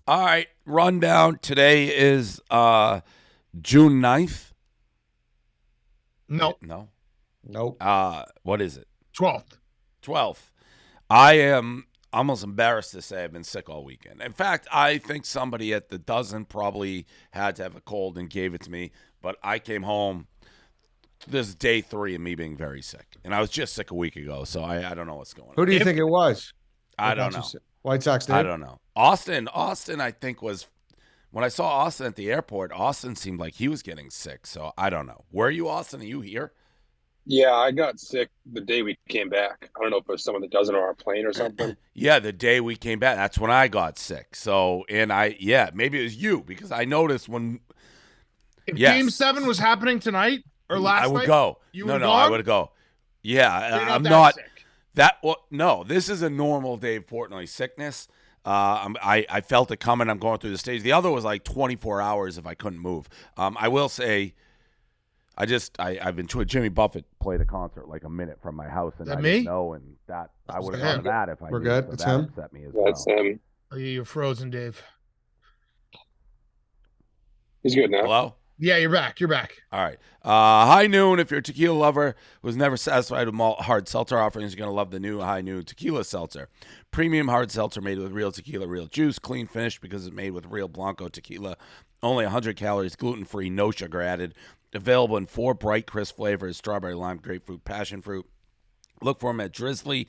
All right, rundown. Today is June 9th. No. No. Nope. What is it? 12th. 12th. I am almost embarrassed to say I've been sick all weekend. In fact, I think somebody at the dozen probably had to have a cold and gave it to me, but I came home. This is day 3 of me being very sick, and I was just sick a week ago, so I don't know what's going on. Who do you think it was? I don't know. White Sox, Dave? I don't know. Austin, I think was when I saw Austin at the airport. Austin seemed like he was getting sick, so I don't know. Were you, Austin? Are you here? Yeah, I got sick the day we came back. I don't know if it was someone that doesn't on our plane or something. Yeah, the day we came back, that's when I got sick. So, maybe it was you because I noticed when. If Game 7 was happening tonight or last night, I would go. I would go. Yeah, I'm not. Sick. No, this is a normal Dave Portnoy sickness. I felt it coming. I'm going through the stage. The other was like 24 hours if I couldn't move. I will say, I've enjoyed Jimmy Buffett played a concert like a minute from my house, and I didn't know, and that I would have gone to that if I. We're knew, good. So It's that him. upset me as well. That's him. Oh, yeah, you're frozen, Dave. He's good now. Hello. Yeah, you're back. You're back. All right. High Noon. If you're a tequila lover who's never satisfied with malt hard seltzer offerings, you're going to love the new High Noon Tequila Seltzer. Premium hard seltzer made with real tequila, real juice, clean finish because it's made with real Blanco tequila. Only 100 calories, gluten-free, no sugar added. Available in 4 bright, crisp flavors: strawberry, lime, grapefruit, passion fruit. Look for them at Drizzly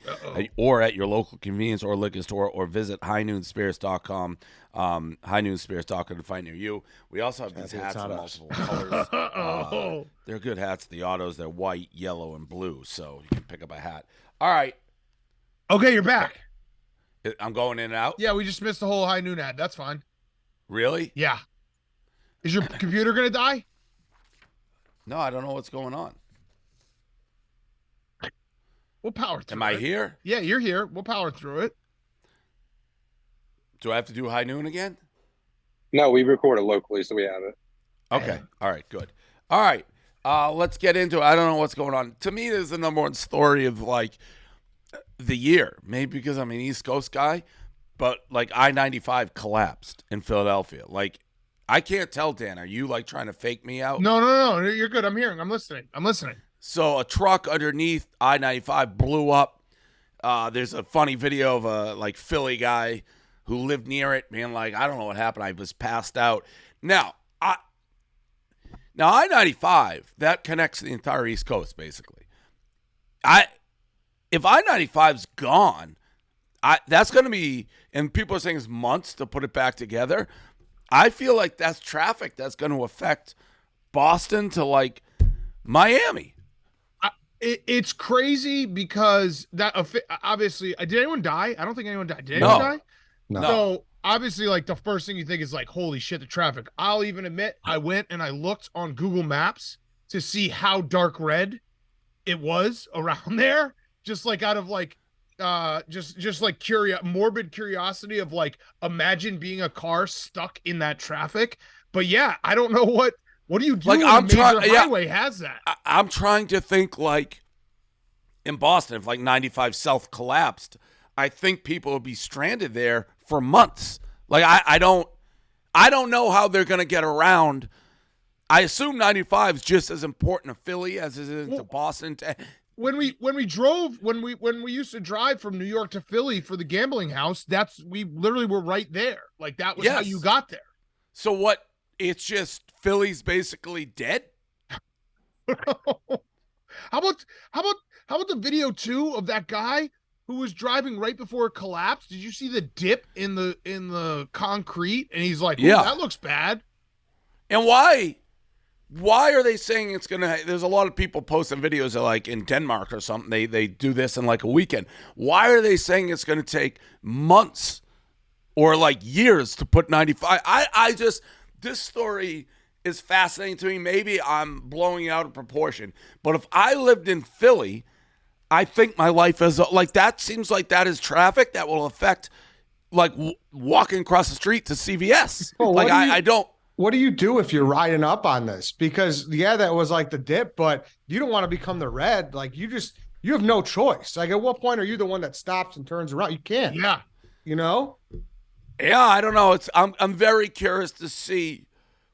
or at your local convenience or liquor store, or visit highnoonspirits.com. Highnoonspirits.com to find near you. We also have these hats in multiple colors. They're good hats. The autos, they're white, yellow, and blue, so you can pick up a hat. All right. Okay, you're back. I'm going in and out? Yeah, we just missed the whole High Noon ad. That's fine. Really? Yeah. Is your computer going to die? No, I don't know what's going on. We'll power through Am I here? Yeah, you're here. We'll power through it. Do I have to do High Noon again? No, we recorded locally, so we have it. Okay. All right, good. All right. Let's get into it. I don't know what's going on. To me, this is the number one story of, like, the year. Maybe because I'm an East Coast guy, but, like, I-95 collapsed in Philadelphia. Like, I can't tell, Dan. Are you, like, trying to fake me out? No. You're good. I'm hearing. I'm listening. So a truck underneath I-95 blew up. There's a funny video of a, like, Philly guy who lived near it, being like, I don't know what happened. I was passed out. Now I-95, that connects the entire East Coast, basically. If I-95's gone, that's going to be, and people are saying it's months to put it back together. I feel like that's traffic that's going to affect Boston to, like, Miami. It's crazy because that obviously, did anyone die? I don't think anyone died. Did anyone die? No. So obviously, like, the first thing you think is like, holy shit, the traffic. I'll even admit I went and I looked on Google Maps to see how dark red it was around there, just like out of like just like morbid curiosity of like, imagine being a car stuck in that traffic. But yeah, I don't know what do you do? Like, when a major highway has that. I'm trying to think, like, in Boston, if like 95 South collapsed, I think people would be stranded there for months. Like, I don't know how they're going to get around. I assume 95 is just as important to Philly as it is to Boston. When we used to drive from New York to Philly for the gambling house, we literally were right there. Like, that was how you got there. So what? It's just Philly's basically dead. How about the video too of that guy who was driving right before it collapsed? Did you see the dip in the concrete? And he's like, yeah, that looks bad. And why are they saying it's gonna? There's a lot of people posting videos of, like, in Denmark or something. They do this in like a weekend. Why are they saying it's gonna take months or like years to put 95? This story is fascinating to me. Maybe I'm blowing it out of proportion, but if I lived in Philly, I think my life is like that. Seems like that is traffic that will affect, like, walking across the street to CVS. Well, like, I don't. What do you do if you're riding up on this? Because that was like the dip, but you don't want to become the red. Like, you have no choice. Like, at what point are you the one that stops and turns around? You can't. Yeah. You know? Yeah, I don't know. I'm very curious to see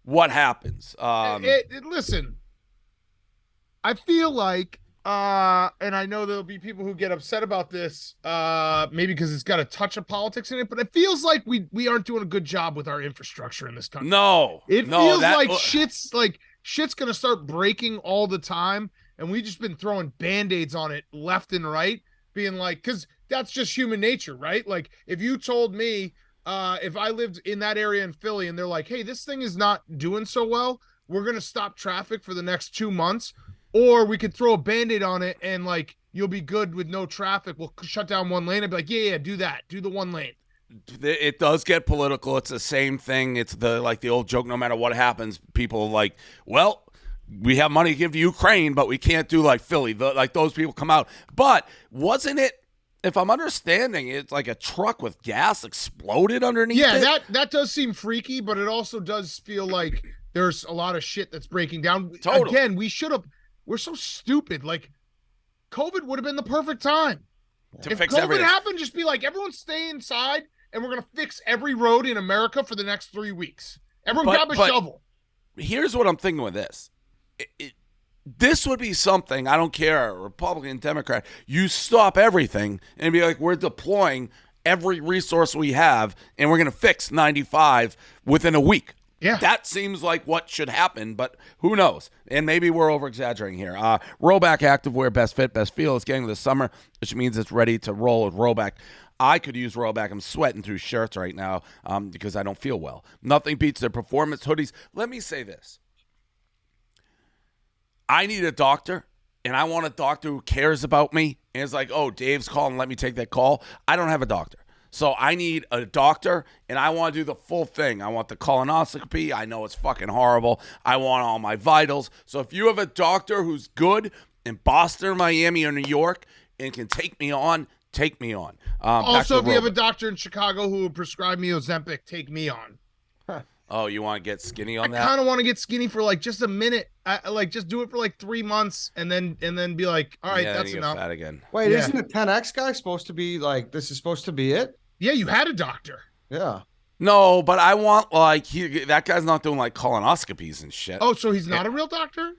what happens. Listen, I feel like, and I know there'll be people who get upset about this, maybe because it's got a touch of politics in it, but it feels like we aren't doing a good job with our infrastructure in this country. It feels like shit's gonna start breaking all the time, and we've just been throwing band-aids on it left and right, being like, because that's just human nature, right? Like, if you told me, if I lived in that area in Philly and they're like, hey, this thing is not doing so well, we're gonna stop traffic for the next 2 months. Or we could throw a Band-Aid on it and, like, you'll be good with no traffic. We'll shut down one lane and be like, yeah, do that. Do the one lane. It does get political. It's the same thing. It's the old joke, no matter what happens, people are like, well, we have money to give to Ukraine, but we can't do like Philly. Those people come out. But wasn't it, if I'm understanding, it's like a truck with gas exploded underneath it? Yeah, that does seem freaky, but it also does feel like there's a lot of shit that's breaking down. Totally. Again, we're so stupid. Like, COVID would have been the perfect time. To fix everything. If COVID happened, just be like, everyone stay inside, and we're going to fix every road in America for the next 3 weeks. Everyone grab a shovel. Here's what I'm thinking with this. This would be something, I don't care, Republican, Democrat, you stop everything and be like, we're deploying every resource we have, and we're going to fix 95 within a week. Yeah. That seems like what should happen, but who knows? And maybe we're over-exaggerating here. Rollback Activewear, best fit, best feel. It's getting to the summer, which means it's ready to roll with Rollback. I could use Rollback. I'm sweating through shirts right now because I don't feel well. Nothing beats their performance hoodies. Let me say this. I need a doctor, and I want a doctor who cares about me. And it's like, oh, Dave's calling, let me take that call. I don't have a doctor. So I need a doctor, and I want to do the full thing. I want the colonoscopy. I know it's fucking horrible. I want all my vitals. So if you have a doctor who's good in Boston, Miami, or New York and can take me on, take me on. Also, if you have a doctor in Chicago who would prescribe me Ozempic, take me on. Oh, you want to get skinny on that? I kind of want to get skinny for like just a minute. Just do it for like 3 months and then be like, all right, that's enough. Fat again. Wait, isn't the 10X guy supposed to be like, this is supposed to be it? Yeah, you had a doctor. Yeah. No, but I want that guy's not doing like colonoscopies and shit. Oh, so he's not a real doctor?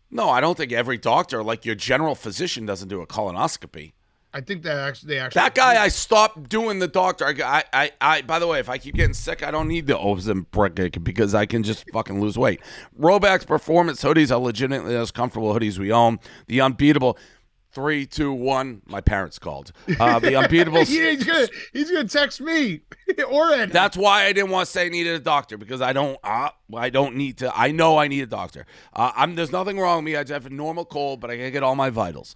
No, I don't think every doctor, like your general physician, doesn't do a colonoscopy. I think that they actually. That guy, I stopped doing the doctor. I by the way, if I keep getting sick, I don't need the Ozempic because I can just fucking lose weight. Rollback's performance hoodies are legitimately the most comfortable hoodies we own. The unbeatable. 3, 2, 1. My parents called. The unbeatable. He's gonna text me or Ed. That's why I didn't want to say I needed a doctor because I don't need to. I know I need a doctor. There's nothing wrong with me. I just have a normal cold, but I gotta get all my vitals.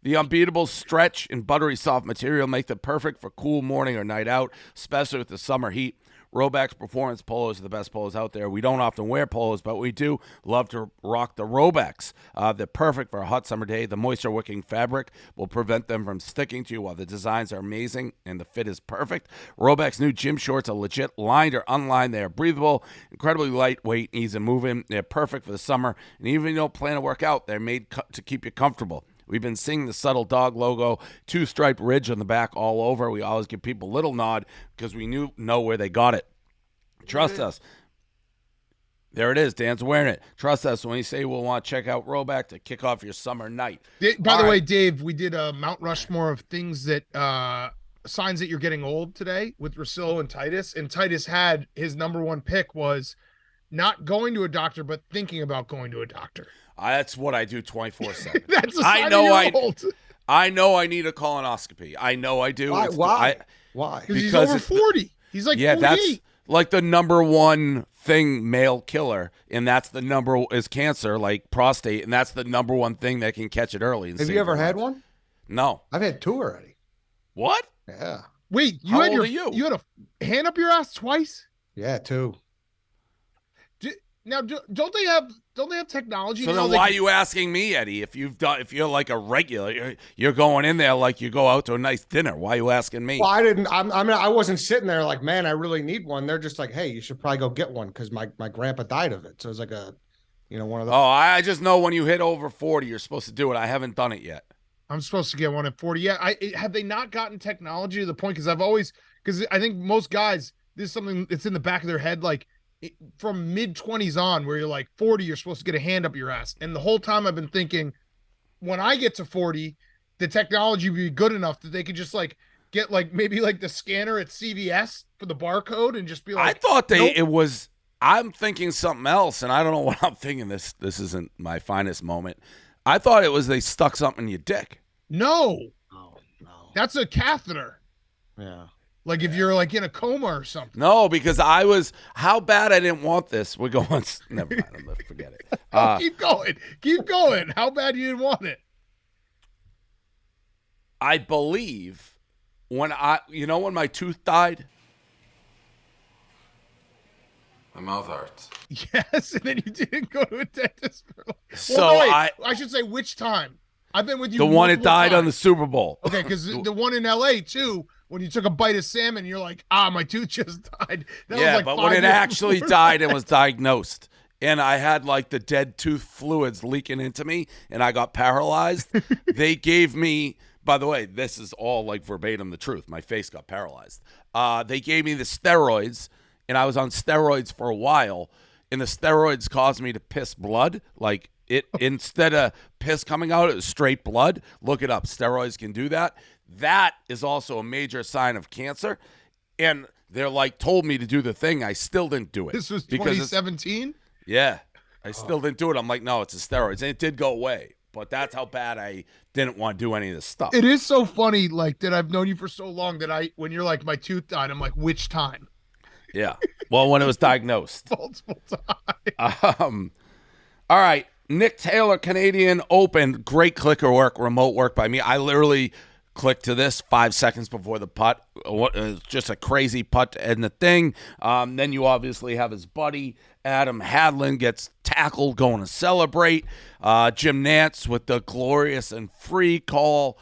The unbeatable stretch and buttery soft material make them perfect for cool morning or night out, especially with the summer heat. Rollback's performance polos are the best polos out there. We don't often wear polos, but we do love to rock the Rollbacks. They're perfect for a hot summer day. The moisture-wicking fabric will prevent them from sticking to you while the designs are amazing and the fit is perfect. Rollback's new gym shorts are legit lined or unlined. They are breathable, incredibly lightweight, easy moving. They're perfect for the summer. And even if you don't plan to work out, they're made to keep you comfortable. We've been seeing the subtle dog logo, 2-striped ridge on the back all over. We always give people a little nod because we know where they got it. Trust us. There it is. Dan's wearing it. Trust us when you say we'll want to check out Rollback to kick off your summer night. By the way, Dave, we did a Mount Rushmore of things that signs that you're getting old today with Rosillo and Titus. And Titus had his number one pick was not going to a doctor, but thinking about going to a doctor. That's what I do 24/7. That's a sign you're old. I know I need a colonoscopy. I know I do. Why? Because he's over 40. He's like 48. That's like the number one thing male killer, and that's the number is cancer, like prostate, and that's the number one thing that can catch it early. Have you ever had one? No. I've had 2 already. What? Yeah. Wait, How old are you? You had a hand up your ass twice? Yeah, 2. Now, don't they have technology? So then why are you asking me, Eddie? If you're like a regular, you're going in there like you go out to a nice dinner. Why are you asking me? Well, I wasn't sitting there like, man, I really need one. They're just like, hey, you should probably go get one because my grandpa died of it. So it's like one of those. Oh, I just know when you hit over 40, you're supposed to do it. I haven't done it yet. I'm supposed to get one at 40. Yeah, have they not gotten technology to the point? Because I think most guys, this is something that's in the back of their head, like from mid 20s on, where you're like 40, you're supposed to get a hand up your ass. And the whole time I've been thinking, when I get to 40, the technology would be good enough that they could just like get like maybe like the scanner at CVS for the barcode and just be like, I thought nope. it was. I'm thinking something else, and I don't know what I'm thinking. This isn't my finest moment. I thought it was they stuck something in your dick. No. Oh, no. That's a catheter. Yeah. Like if you're like in a coma or something. No, because I was, how bad I didn't want this. We're going, never mind, let's forget it. Keep going. Keep going. How bad you didn't want it? I believe when when my tooth died? My mouth hurts. Yes, and then you didn't go to a dentist. So wait, I should say which time. I've been with you. The one that died times. on the Super Bowl. Okay, because the one in LA too, when you took a bite of salmon, you're like, my tooth just died. That was like but 5 when it years actually before died, that. it was diagnosed. And I had like the dead tooth fluids leaking into me, and I got paralyzed. They gave me, by the way, this is all like verbatim the truth. My face got paralyzed. They gave me the steroids, and I was on steroids for a while, and the steroids caused me to piss blood. Like it, instead of piss coming out, it was straight blood. Look it up. Steroids can do that. That is also a major sign of cancer. And they're like, told me to do the thing. I still didn't do it. This was 2017? Yeah. I still didn't do it. I'm like, no, it's the steroids. And it did go away. But that's how bad I didn't want to do any of this stuff. It is so funny, like, that I've known you for so long that when you're like, my tooth died, I'm like, which time? Yeah. Well, when it was diagnosed. Multiple times. All right. Nick Taylor, Canadian Open. Great clicker work, remote work by me. I literally clicked to this 5 seconds before the putt. Just a crazy putt to end the thing. Then you obviously have his buddy, Adam Hadlin, gets tackled going to celebrate. Jim Nantz with the glorious and free call.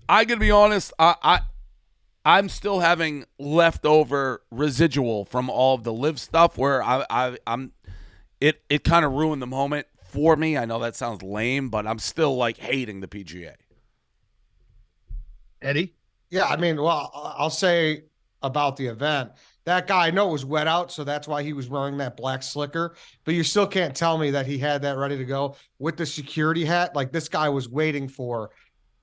I gotta be honest, I'm still having leftover residual from all of the live stuff where it kind of ruined the moment for me. I know that sounds lame, but I'm still like hating the PGA. Eddie? Yeah, I mean, well, I'll say about the event. That guy, I know it was wet out, so that's why he was wearing that black slicker. But you still can't tell me that he had that ready to go with the security hat. Like, this guy was waiting for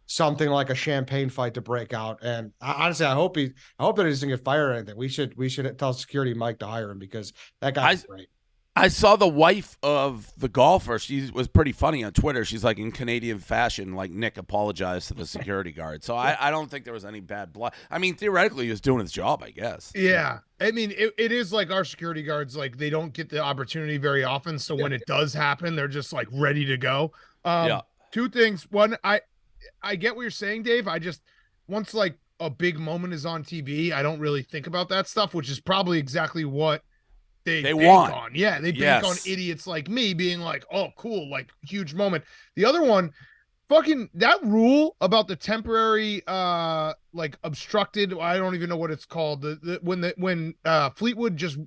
something like a champagne fight to break out. And honestly, I hope that he doesn't get fired or anything. We should tell security Mike to hire him because that guy's great. I saw the wife of the golfer. She was pretty funny on Twitter. She's like, in Canadian fashion, like, Nick apologized to the security guard. So I don't think there was any bad blood. I mean, theoretically, he was doing his job, I guess. Yeah. I mean, it is like our security guards, like, they don't get the opportunity very often. So when it does happen, they're just like ready to go. Two things. One, I get what you're saying, Dave. I just, once like a big moment is on TV, I don't really think about that stuff, which is probably exactly what they bank want on. Yeah, they bank on idiots like me being like, oh, cool, like huge moment. The other one, fucking that rule about the temporary like obstructed, I don't even know what it's called. When Fleetwood just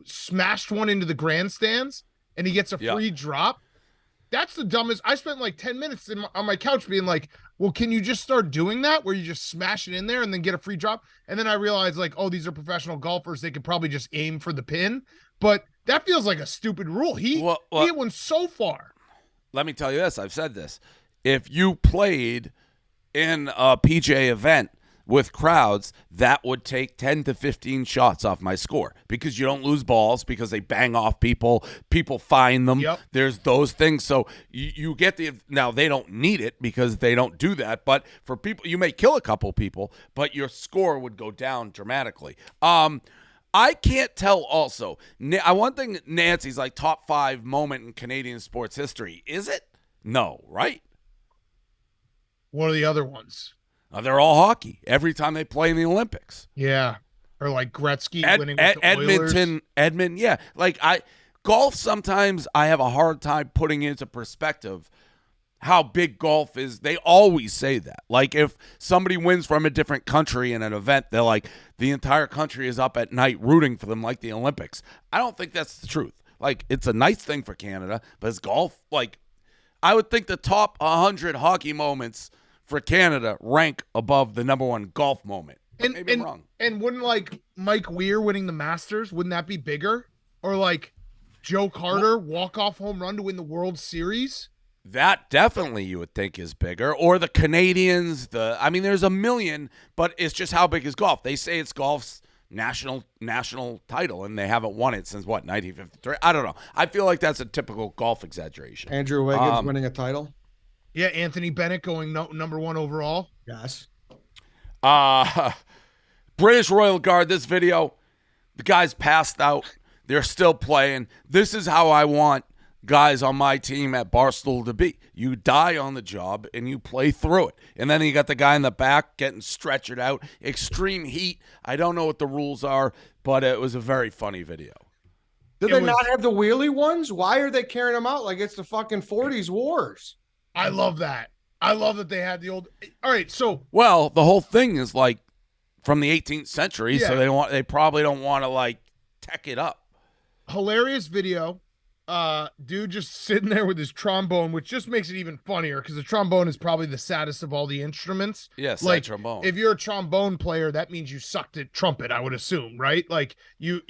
smashed one into the grandstands and he gets a free drop. That's the dumbest. I spent like 10 minutes on my couch being like, well, can you just start doing that where you just smash it in there and then get a free drop? And then I realized, like, oh, these are professional golfers. They could probably just aim for the pin. But that feels like a stupid rule. He hit one so far. Let me tell you this. I've said this. If you played in a PGA event with crowds, that would take 10 to 15 shots off my score because you don't lose balls because they bang off people. People find them. Yep. There's those things. So you get now they don't need it because they don't do that. But for people, you may kill a couple people, but your score would go down dramatically. I can't tell also. One thing, Nancy's like top 5 moment in Canadian sports history. Is it? No, right? What are the other ones? They're all hockey. Every time they play in the Olympics. Yeah. Or like Gretzky winning with the Edmonton, Oilers. yeah. Like golf, sometimes I have a hard time putting into perspective how big golf is. They always say that. Like if somebody wins from a different country in an event, they're like, the entire country is up at night rooting for them like the Olympics. I don't think that's the truth. Like it's a nice thing for Canada, but it's golf. Like I would think the top 100 hockey moments for Canada rank above the number one golf moment. But maybe I'm wrong. And wouldn't like Mike Weir winning the Masters, wouldn't that be bigger? Or like Joe Carter walk-off home run to win the World Series? That definitely you would think is bigger. Or the Canadians, there's a million, but it's just how big is golf? They say it's golf's national title, and they haven't won it since, 1953? I don't know. I feel like that's a typical golf exaggeration. Andrew Wiggins winning a title? Yeah, Anthony Bennett going number 1 overall. Yes. British Royal Guard, this video, the guy's passed out. They're still playing. This is how I want guys on my team at Barstool to be. You die on the job and you play through it. And then you got the guy in the back getting stretchered out. Extreme heat. I don't know what the rules are, but it was a very funny video. Did they not have the wheelie ones? Why are they carrying them out like it's the fucking 40s wars? I love that. I love that they had the old. All right, so well, the whole thing is like from the 18th century, yeah. So they probably don't want to like tech it up. Hilarious video. Dude just sitting there with his trombone, which just makes it even funnier because the trombone is probably the saddest of all the instruments. Yes, like trombone. If you're a trombone player, that means you sucked at trumpet, I would assume, right? Like you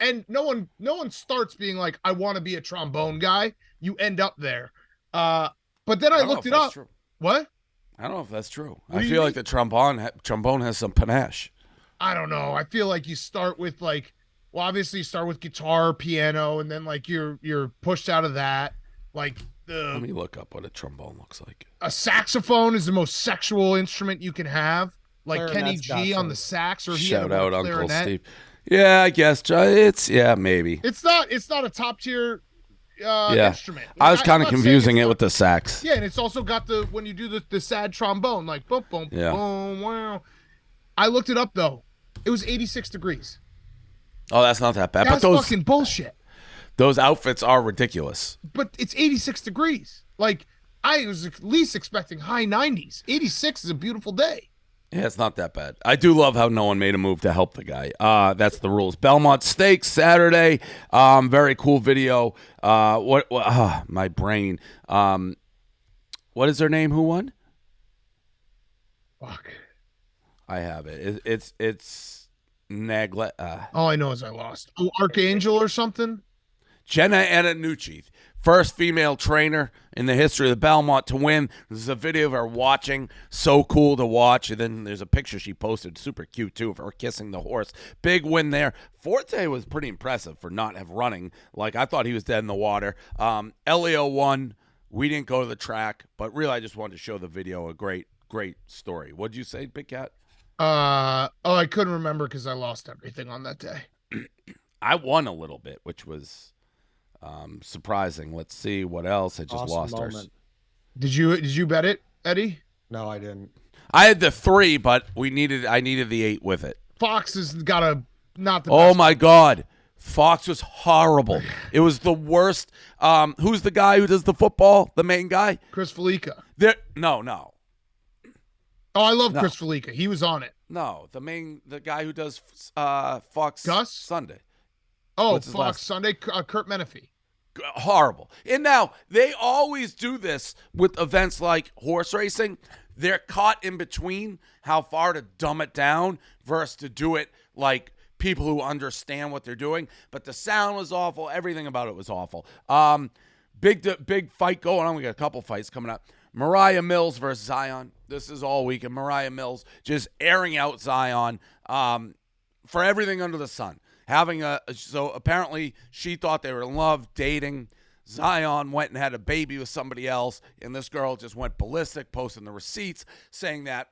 and no one starts being like, I want to be a trombone guy. You end up there. But then I looked it up. True. What? I don't know if that's true. What I feel like the trombone has some panache. I don't know. I feel like you start with like, well, obviously you start with guitar, piano, and then like you're pushed out of that. Like let me look up what a trombone looks like. A saxophone is the most sexual instrument you can have. Like Kenny G on the sax, or shout out Uncle Steve. Yeah, I guess maybe. It's not a top tier instrument. Like, I was kind of confusing it with the sax. Yeah, and it's also got when you do the sad trombone, like boom, boom, boom, wow. I looked it up though. It was 86 degrees. Oh, that's not that bad. That's but those fucking bullshit. Those outfits are ridiculous. But it's 86 degrees. Like I was at least expecting high 90s. 86 is a beautiful day. Yeah, it's not that bad. I do love how no one made a move to help the guy. That's the rules. Belmont Stakes Saturday. Very cool video. My brain. What is their name? Who won? Fuck. I have it. It's Naglet. All I know is I lost. Oh, Archangel or something? Jenna Antonucci, first female trainer in the history of the Belmont to win. This is a video of her watching. So cool to watch. And then there's a picture she posted, super cute too, of her kissing the horse. Big win there. Forte was pretty impressive for not have running. Like, I thought he was dead in the water. Elio won. We didn't go to the track, but really I just wanted to show the video. A great story. What'd you say, Big Cat? I couldn't remember because I lost everything on that day. I won a little bit, which was surprising. Let's see what else. I just lost ours. Did you bet it, Eddie? No, I didn't. I had the 3, but I needed the 8 with it. Fox has got not the best. Oh my God. Fox was horrible. It was the worst. Who's the guy who does the football? The main guy? Chris Felica. No. Oh, I love Chris Felica. He was on it. No, the guy who does Fox Gus? Sunday. Oh, Fox Sunday, Kurt Menefee. Horrible. And now they always do this with events like horse racing. They're caught in between how far to dumb it down versus to do it like people who understand what they're doing. But the sound was awful. Everything about it was awful. Big fight going on. We got a couple fights coming up. Mariah Mills versus Zion. This is all weekend. Mariah Mills just airing out Zion for everything under the sun. So apparently she thought they were in love, dating. Zion went and had a baby with somebody else, and this girl just went ballistic, posting the receipts, saying that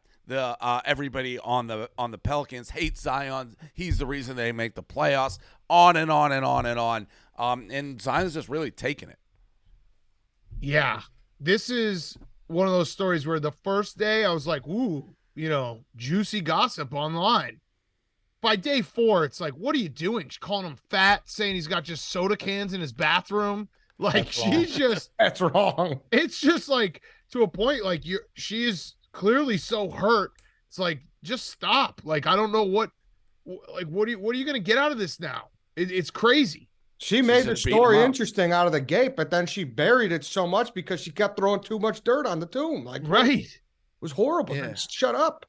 everybody on the Pelicans hates Zion. He's the reason they make the playoffs. On and on and on and on. And Zion's just really taking it. Yeah, this is one of those stories where the first day I was like, ooh, juicy gossip online. By day 4, it's like, what are you doing? She's calling him fat, saying he's got just soda cans in his bathroom. Like, she's just... That's wrong. It's just like, to a point, like, she is clearly so hurt. It's like, just stop. Like, I don't know what are you going to get out of this now? It's crazy. She made the story interesting out of the gate, but then she buried it so much because she kept throwing too much dirt on the tomb. Like, right. was horrible. Yeah. Shut up.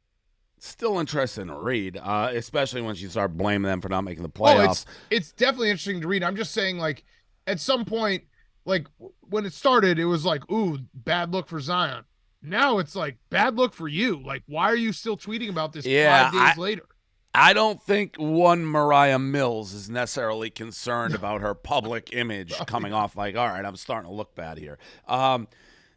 Still interesting to read, especially once you start blaming them for not making the Oh, playoffs. it's definitely interesting to read. I'm just saying, like, at some point, like when it started, it was like, ooh, bad look for Zion. Now it's like bad look for you. Like, why are you still tweeting about this 5 days later? I don't think one Mariah Mills is necessarily concerned about her public image coming off like, all right, I'm starting to look bad here. I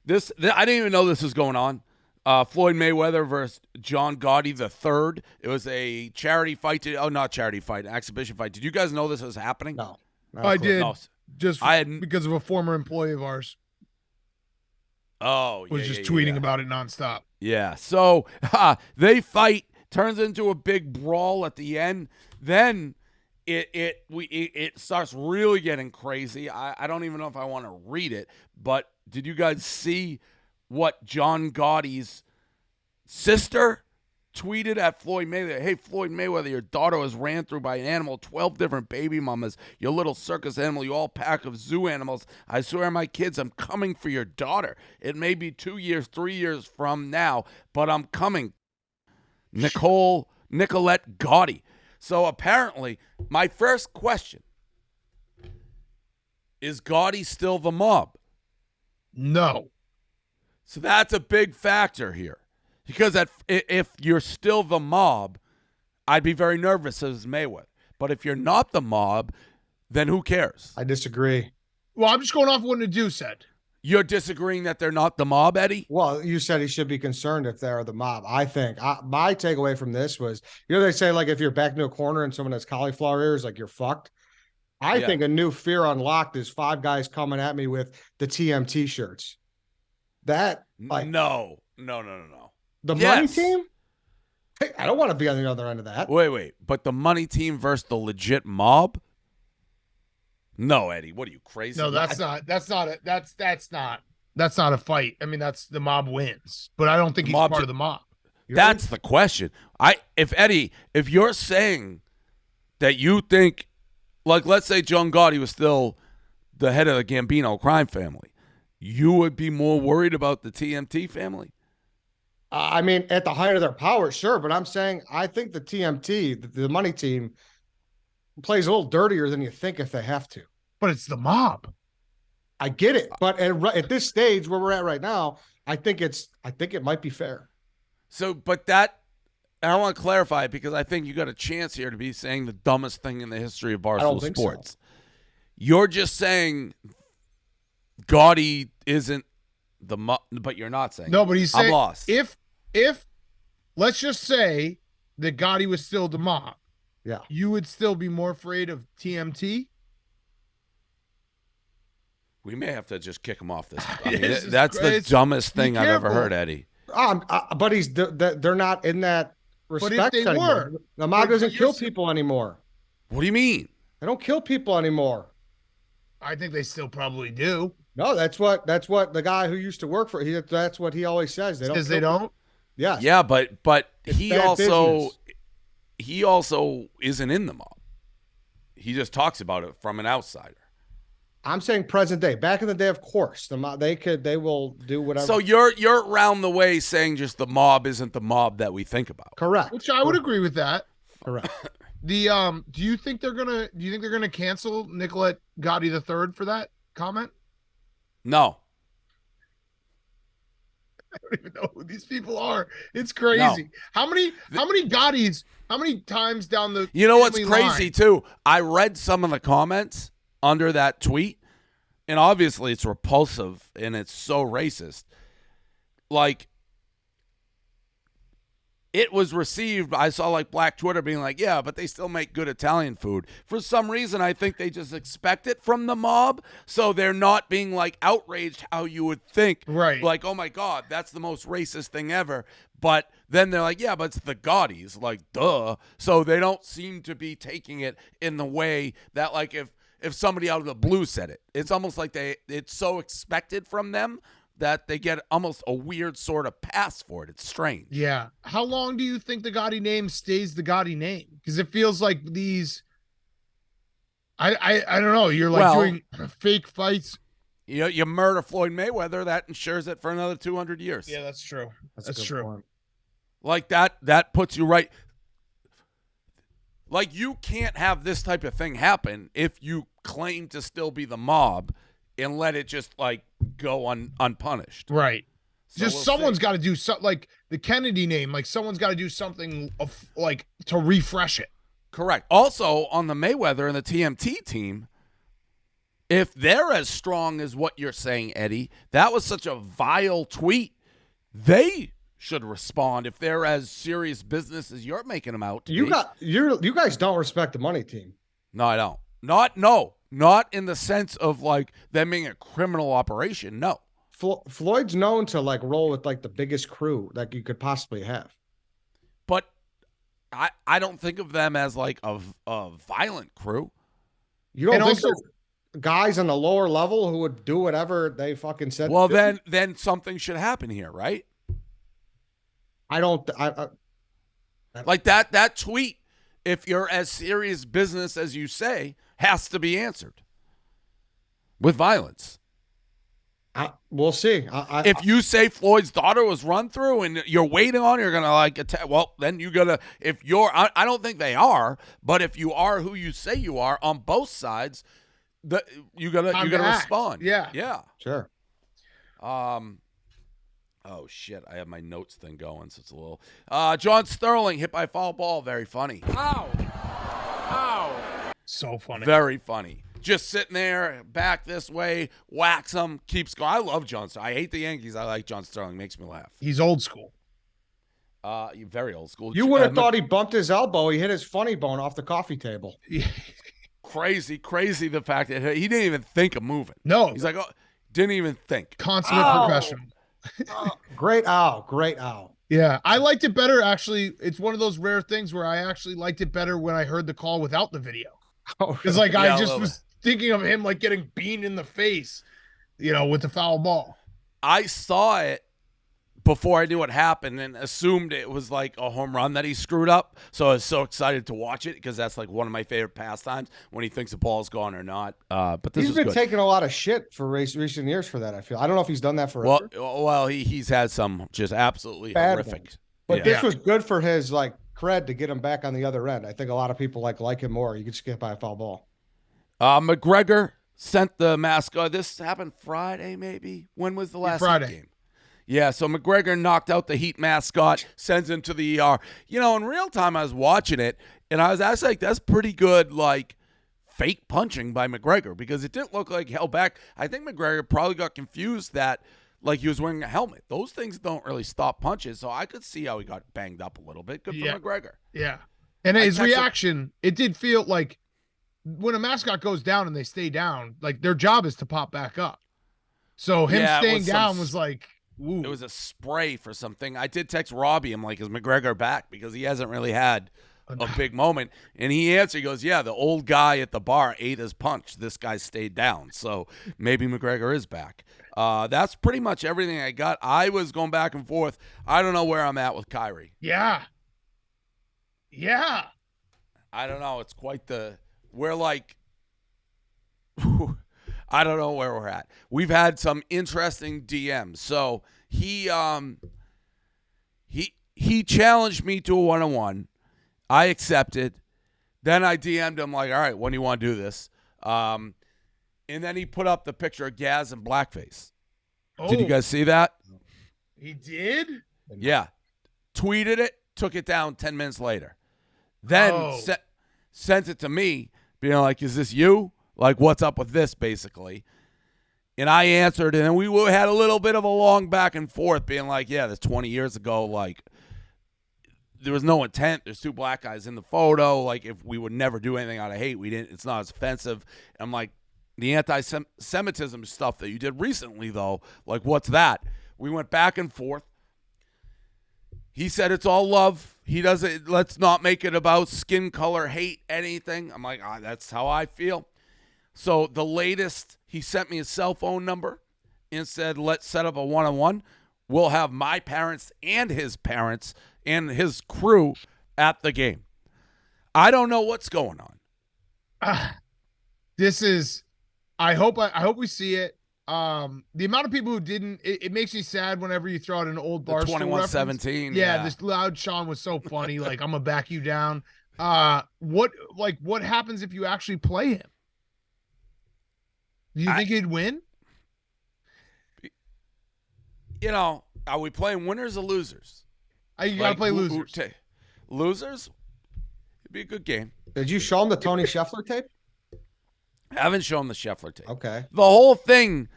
didn't even know this was going on. Floyd Mayweather versus John Gotti III. It was a charity fight. Not charity fight, exhibition fight. Did you guys know this was happening? No. I did. No. Because of a former employee of ours. Oh, was just tweeting about it nonstop. Yeah. So they fight, turns into a big brawl at the end. Then it starts really getting crazy. I don't even know if I want to read it, but did you guys see what John Gotti's sister tweeted at Floyd Mayweather? Hey, Floyd Mayweather, your daughter was ran through by an animal, 12 different baby mamas, your little circus animal, you all pack of zoo animals. I swear on my kids, I'm coming for your daughter. It may be 2 years, 3 years from now, but I'm coming. Nicolette Gotti. So apparently, my first question, is Gotti still the mob? No. So that's a big factor here. Because if you're still the mob, I'd be very nervous as Mayweather. But if you're not the mob, then who cares? I disagree. Well, I'm just going off what Nadeau said. You're disagreeing that they're not the mob, Eddie? Well, you said he should be concerned if they're the mob. I think my takeaway from this was, they say, like, if you're back into a corner and someone has cauliflower ears, like, you're fucked. I think a new fear unlocked is 5 guys coming at me with the TMT shirts. That, like, No. The money team? Hey, I don't want to be on the other end of that. Wait. But the money team versus the legit mob? No, Eddie. What are you, crazy? No, that's not a fight. I mean, that's the mob wins, but I don't think he's part of the mob. That's the question. If you're saying that you think, like, let's say John Gotti was still the head of the Gambino crime family, you would be more worried about the TMT family? I mean, at the height of their power, sure. But I'm saying I think the TMT, the money team, plays a little dirtier than you think if they have to. But it's the mob. I get it. But at this stage where we're at right now, I think it might be fair. So, but that, I want to clarify because I think you got a chance here to be saying the dumbest thing in the history of Barstool Sports. So. You're just saying Gotti isn't the mob, but you're not saying. No, but he's saying, I'm lost. If let's just say that Gotti was still the mob, yeah, you would still be more afraid of TMT. We may have to just kick him off this. I mean, that's the dumbest thing I've ever heard, Eddie. But they're not in that respect but if they anymore. were, the mob doesn't kill people anymore. What do you mean? They don't kill people anymore. I think they still probably do. No, that's what the guy who used to work for that's what he always says. They don't. Says they don't. Yeah. Yeah, but he also business. Isn't in the mob. He just talks about it from an outsider. I'm saying present day. Back in the day, of course, the mob they will do whatever. So you're around the way saying just the mob isn't the mob that we think about. Correct. Which I would agree with that. Correct. Do you think they're gonna cancel Nicolette Gotti III for that comment? No. I don't even know who these people are. It's crazy. No. How many Gottis? How many times down the? You know what's crazy line? too? I read some of the comments under that tweet, and obviously it's repulsive and it's so racist. Like, it was received, I saw like Black Twitter being like, yeah, but they still make good Italian food. For some reason, I think they just expect it from the mob, so they're not being like outraged how you would think. Right. Like, oh my God, that's the most racist thing ever. But then they're like, yeah, but it's the Gottis. Like, duh. So they don't seem to be taking it in the way that, like, if somebody out of the blue said it, it's almost like it's so expected from them that they get almost a weird sort of pass for it. It's strange. Yeah. How long do you think the Gotti name stays the Gotti name? Because it feels like these, I don't know. You're like doing fake fights You murder Floyd Mayweather, that insures it for another 200 years. Yeah, that's true. That's That's a good true. point. Like that puts you right. Like, you can't have this type of thing happen if you claim to still be the mob and let it just like go unpunished. Right. So Just we'll someone's see. got to do something, like the Kennedy name. Like someone's got to do something like to refresh it. Correct. Also, on the Mayweather and the TMT team, if they're as strong as what you're saying, Eddie, that was such a vile tweet. They should respond if they're as serious business as you're making them out to be. You guys don't respect the money team. No, I don't. Not in the sense of like them being a criminal operation. No. Floyd's known to like roll with like the biggest crew that you could possibly have. But I don't think of them as like a violent crew. You don't And think also- there's guys on the lower level who would do whatever they fucking said? Well, to do? then something should happen here, right? I don't. Like that tweet, if you're as serious business as you say, has to be answered with violence. We'll see. If you say Floyd's daughter was run through and you're waiting on, you're gonna like attack. Well, then you gotta. If you're, I don't think they are, but if you are who you say you are on both sides, you gotta Time to act. respond. Yeah. Sure. Oh shit! I have my notes thing going, so it's a little. John Sterling hit by a foul ball. Very funny. Ow! So funny. Very funny. Just sitting there, back this way, whacks him, keeps going. I love John Sterling. I hate the Yankees. I like John Sterling. Makes me laugh. He's old school. Very old school. You would have thought he bumped his elbow. He hit his funny bone off the coffee table. Crazy the fact that he didn't even think of moving. No. He's like, oh, didn't even think. Consummate professional. Great owl. Yeah, I liked it better, actually. It's one of those rare things where I actually liked it better when I heard the call without the video. Because like Yeah, I a just little was thinking of him like getting beamed in the face, with the foul ball. I saw it before I knew what happened and assumed it was like a home run that he screwed up. So I was so excited to watch it because that's like one of my favorite pastimes when he thinks the ball's gone or not. But this He's is been good. taking a lot of shit for recent years for that. I feel. I don't know if he's done that forever. Well, he's had some just absolutely Bad horrific. ones. But Yeah. this was good for his like cred to get him back on the other end. I think a lot of people like him more. You could skip by a foul ball. McGregor sent the Mascot. This happened Friday, maybe. When was the last Friday. game? Yeah, so McGregor knocked out the Heat Mascot, sends him to the ER. In real time, I was watching it, and I was actually like, that's pretty good, like, fake punching by McGregor because it didn't look like he held back. I think McGregor probably got confused that, like, he was wearing a helmet. Those things don't really stop punches, so I could see how he got banged up a little bit. Good for Yeah. McGregor. Yeah. And I his texted- reaction, it did feel like when a mascot goes down and they stay down, like their job is to pop back up. So him Yeah, it staying was some down was like, ooh. It was a spray for something. I did text Robbie. I'm like, is McGregor back? Because he hasn't really had a big moment. And he answered, he goes, yeah, the old guy at the bar ate his punch. This guy stayed down. So maybe McGregor is back. That's pretty much everything I got. I was going back and forth. I don't know where I'm at with Kyrie. Yeah. I don't know. It's quite we're like, I don't know where we're at. We've had some interesting DMs. So he challenged me to a one-on-one. I accepted. Then I DM'd him like, all right, when do you want to do this? And then he put up the picture of Gaz and blackface. Oh, Did you guys see that? he did? Yeah. Tweeted it, took it down 10 minutes later. Then Oh. sent it to me, being like, is this you? Like, what's up with this, basically? And I answered, and we had a little bit of a long back and forth, being like, yeah, that's 20 years ago. Like, there was no intent. There's two black guys in the photo. Like, if we would never do anything out of hate, we didn't. It's not as offensive. I'm like, the anti-Semitism stuff that you did recently, though, like, what's that? We went back and forth. He said it's all love. He doesn't. Let's not make it about skin color, hate, anything. I'm like, that's how I feel. So the latest, he sent me his cell phone number and said, let's set up a one-on-one. We'll have my parents and his crew at the game. I don't know what's going on. This is, I hope we see it. The amount of people who didn't, it makes me sad whenever you throw out an old The Barstool 21-17. reference. Yeah, this loud Sean was so funny. Like, I'm gonna back you down. What happens if you actually play him? Do you think he'd win? You know, are we playing winners or losers? You gotta play losers. Losers? It'd be a good game. Did you show him the Tony Scheffler tape? I haven't shown the Scheffler tape. Okay. The whole thing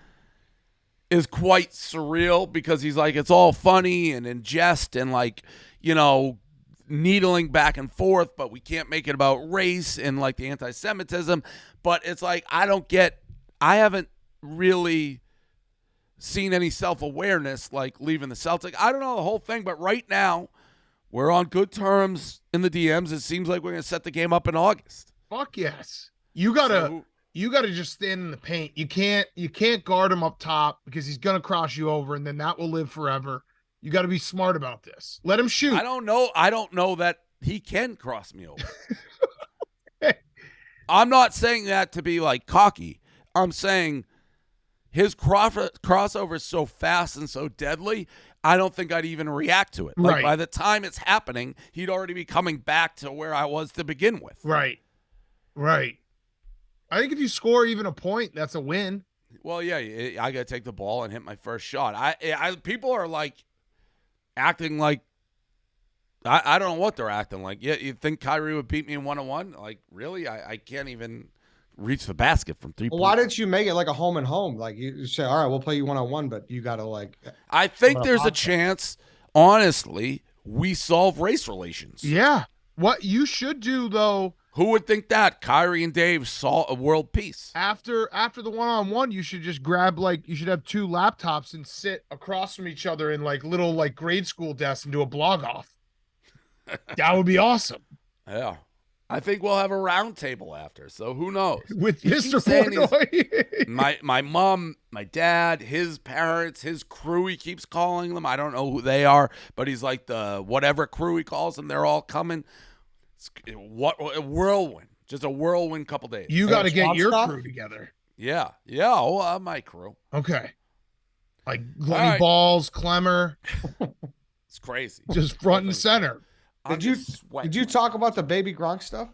is quite surreal because he's like, it's all funny and in jest and like, you know, needling back and forth, but we can't make it about race and like the anti-Semitism. But it's like, I haven't really seen any self-awareness like leaving the Celtics. I don't know the whole thing, but right now we're on good terms in the DMs. It seems like we're going to set the game up in August. Fuck yes. You gotta just stand in the paint. You can't guard him up top because he's gonna cross you over, and then that will live forever. You got to be smart about this. Let him shoot. I don't know that he can cross me over. I'm not saying that to be like cocky. I'm saying his crossover is so fast and so deadly, I don't think I'd even react to it. Like, by the time it's happening, he'd already be coming back to where I was to begin with. Right. I think if you score even a point, that's a win. Well, yeah, I got to take the ball and hit my first shot. People are like acting like I don't know what they're acting like. Yeah, you think Kyrie would beat me in 1-on-1? Like, really? I can't even reach the basket from 3 points. Why didn't you make it like a home and home? Like you say, all right, we'll play you 1-on-1, but you got to like. I think there's a chance, honestly, we solve race relations. Yeah. What you should do though. Who would think that Kyrie and Dave saw a world peace? After the 1-on-1, you should just grab you should have 2 laptops and sit across from each other in like little like grade school desks and do a blog off. That would be awesome. Yeah. I think we'll have a round table after, so who knows? With Mr. Portnoy. my mom, my dad, his parents, his crew, he keeps calling them. I don't know who they are, but he's like the whatever crew he calls them. They're all coming. What a whirlwind. Just a whirlwind couple days. You got to get your crew together. Yeah. Oh, my crew. Okay. Like Glenny Balls, Clemmer. It's crazy. Just front and center. Did you talk about the baby Gronk stuff?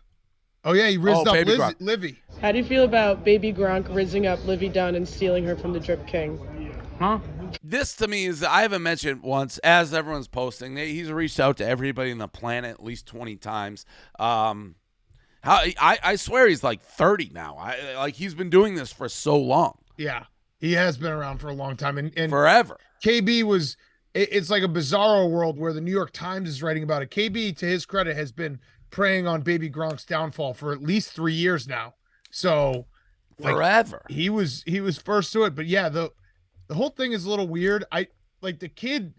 Oh, yeah, he rizzed up Livvy. How do you feel about baby Gronk rizzing up Livvy Dunne and stealing her from the Drip King? Huh? This to me is, I haven't mentioned once, as everyone's posting, he's reached out to everybody on the planet at least 20 times. I swear he's like 30 now. He's been doing this for so long. Yeah, he has been around for a long time. And forever. KB was, it's like a bizarro world where the New York Times is writing about it. KB, to his credit, has been preying on baby Gronk's downfall for at least 3 years now. So forever. He was first to it. But yeah, the whole thing is a little weird. Like the kid,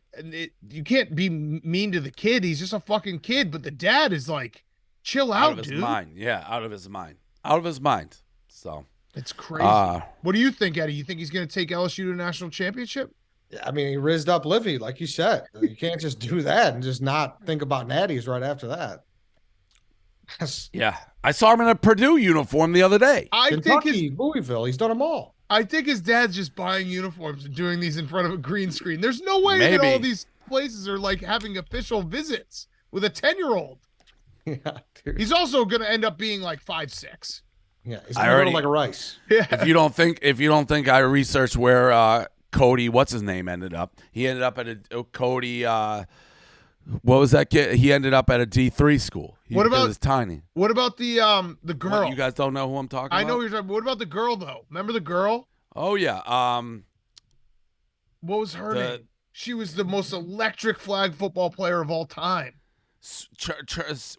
you can't be mean to the kid. He's just a fucking kid. But the dad is like, chill out, dude. Out of his mind. Yeah, out of his mind. Out of his mind. So it's crazy. What do you think, Eddie? You think he's going to take LSU to a national championship? I mean, he rizzed up Livvy, like you said. You can't just do that and just not think about natties right after that. Yeah, I saw him in a Purdue uniform the other day. Kentucky, Louisville, he's done them all. I think his dad's just buying uniforms and doing these in front of a green screen. There's no way that all these places are like having official visits with a 10-year-old. Yeah, dude. He's also going to end up being like 5'6". Yeah, he's going to like a rice. Yeah. If you don't think I researched where Cody, what's his name, ended up? He ended up at Cody. What was that kid? He ended up at a D3 school. What about his tiny? What about the girl? What, you guys don't know who I'm talking about? I know who you're talking about. What about the girl though? Remember the girl? Oh yeah. What was her name? She was the most electric flag football player of all time.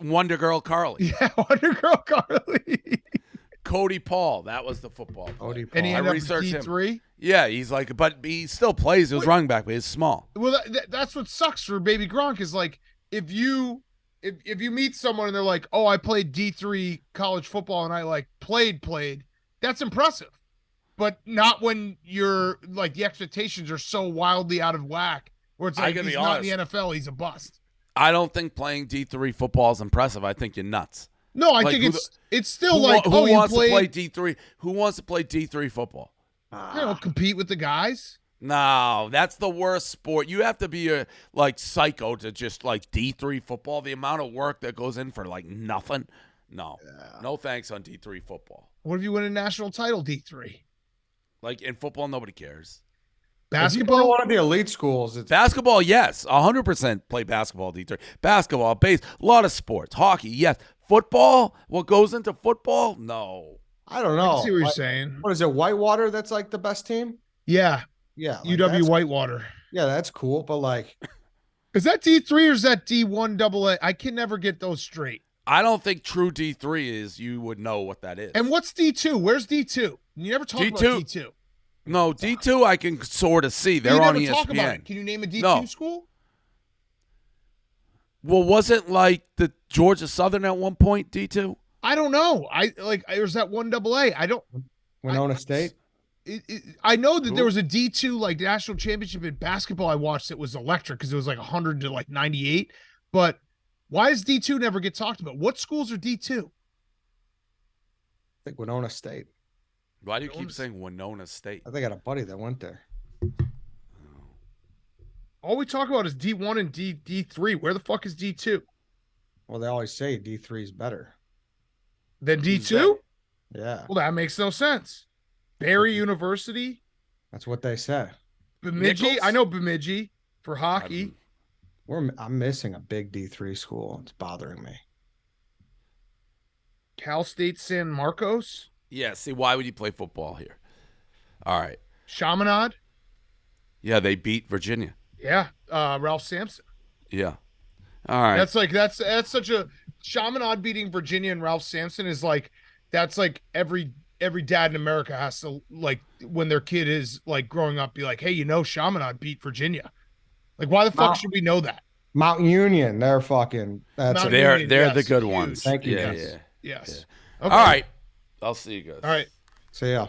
Wonder Girl Carly. Yeah, Wonder Girl Carly. Cody Paul, that was the football player. Cody Paul. And he ended up D3? Him. Yeah, he's like, but he still plays. He was running back, but he's small. Well, that's what sucks for baby Gronk is like, if you meet someone and they're like, oh, I played D3 college football and I like played, that's impressive. But not when you're like the expectations are so wildly out of whack where it's like he's not in the NFL, he's a bust. I don't think playing D3 football is impressive. I think you're nuts. No, I think it's still like who wants to play D3? Who wants to play D3 football? compete with the guys. No, that's the worst sport. You have to be a psycho to just D3 football. The amount of work that goes in for nothing. No, no thanks on D3 football. What if you win a national title, D3? In football, nobody cares. Basketball, one of the elite schools. Basketball, yes, 100% play basketball D3. Basketball, base, a lot of sports. Hockey, yes. Football, what goes into football? No. I don't I know. can see what you're saying. What is it? Whitewater. That's the best team. Yeah, Yeah, UW Whitewater. Yeah, that's cool. But is that D3 or is that D1 AA? I can never get those straight. I don't think true D3 is. You would know what that is. And what's D2? Where's D2? You never talk about D2. No, D2 I can sort of see. They're on ESPN. Talk about it. Can you name a D2 school? Well, wasn't the Georgia Southern at one point D2? I don't know. There's that one AA. I don't. Winona State. I know that there was a D2 national championship in basketball I watched that was electric because it was 100 to 98. But why does D2 never get talked about? What schools are D2? I think Winona State. Why do you keep saying Winona State? I think I got a buddy that went there. All we talk about is D1 and D3. Where the fuck is D2? Well, they always say D3 is better than D2? Yeah. Well, that makes no sense. Barry University. That's what they say. Bemidji. I know Bemidji for hockey. I'm missing a big D3 school. It's bothering me. Cal State San Marcos. Yeah, see, why would you play football here? All right. Chaminade. Yeah, they beat Virginia. Yeah, Ralph Sampson. Yeah. All right. That's such a Chaminade beating Virginia and Ralph Sampson is that's every dad in America has to when their kid is growing up be hey, Chaminade beat Virginia. Why the fuck should we know that? Mount Union, they're fucking. They're the good ones. Thank you. Yes. Yeah. Okay. All right. I'll see you guys. All right. See ya.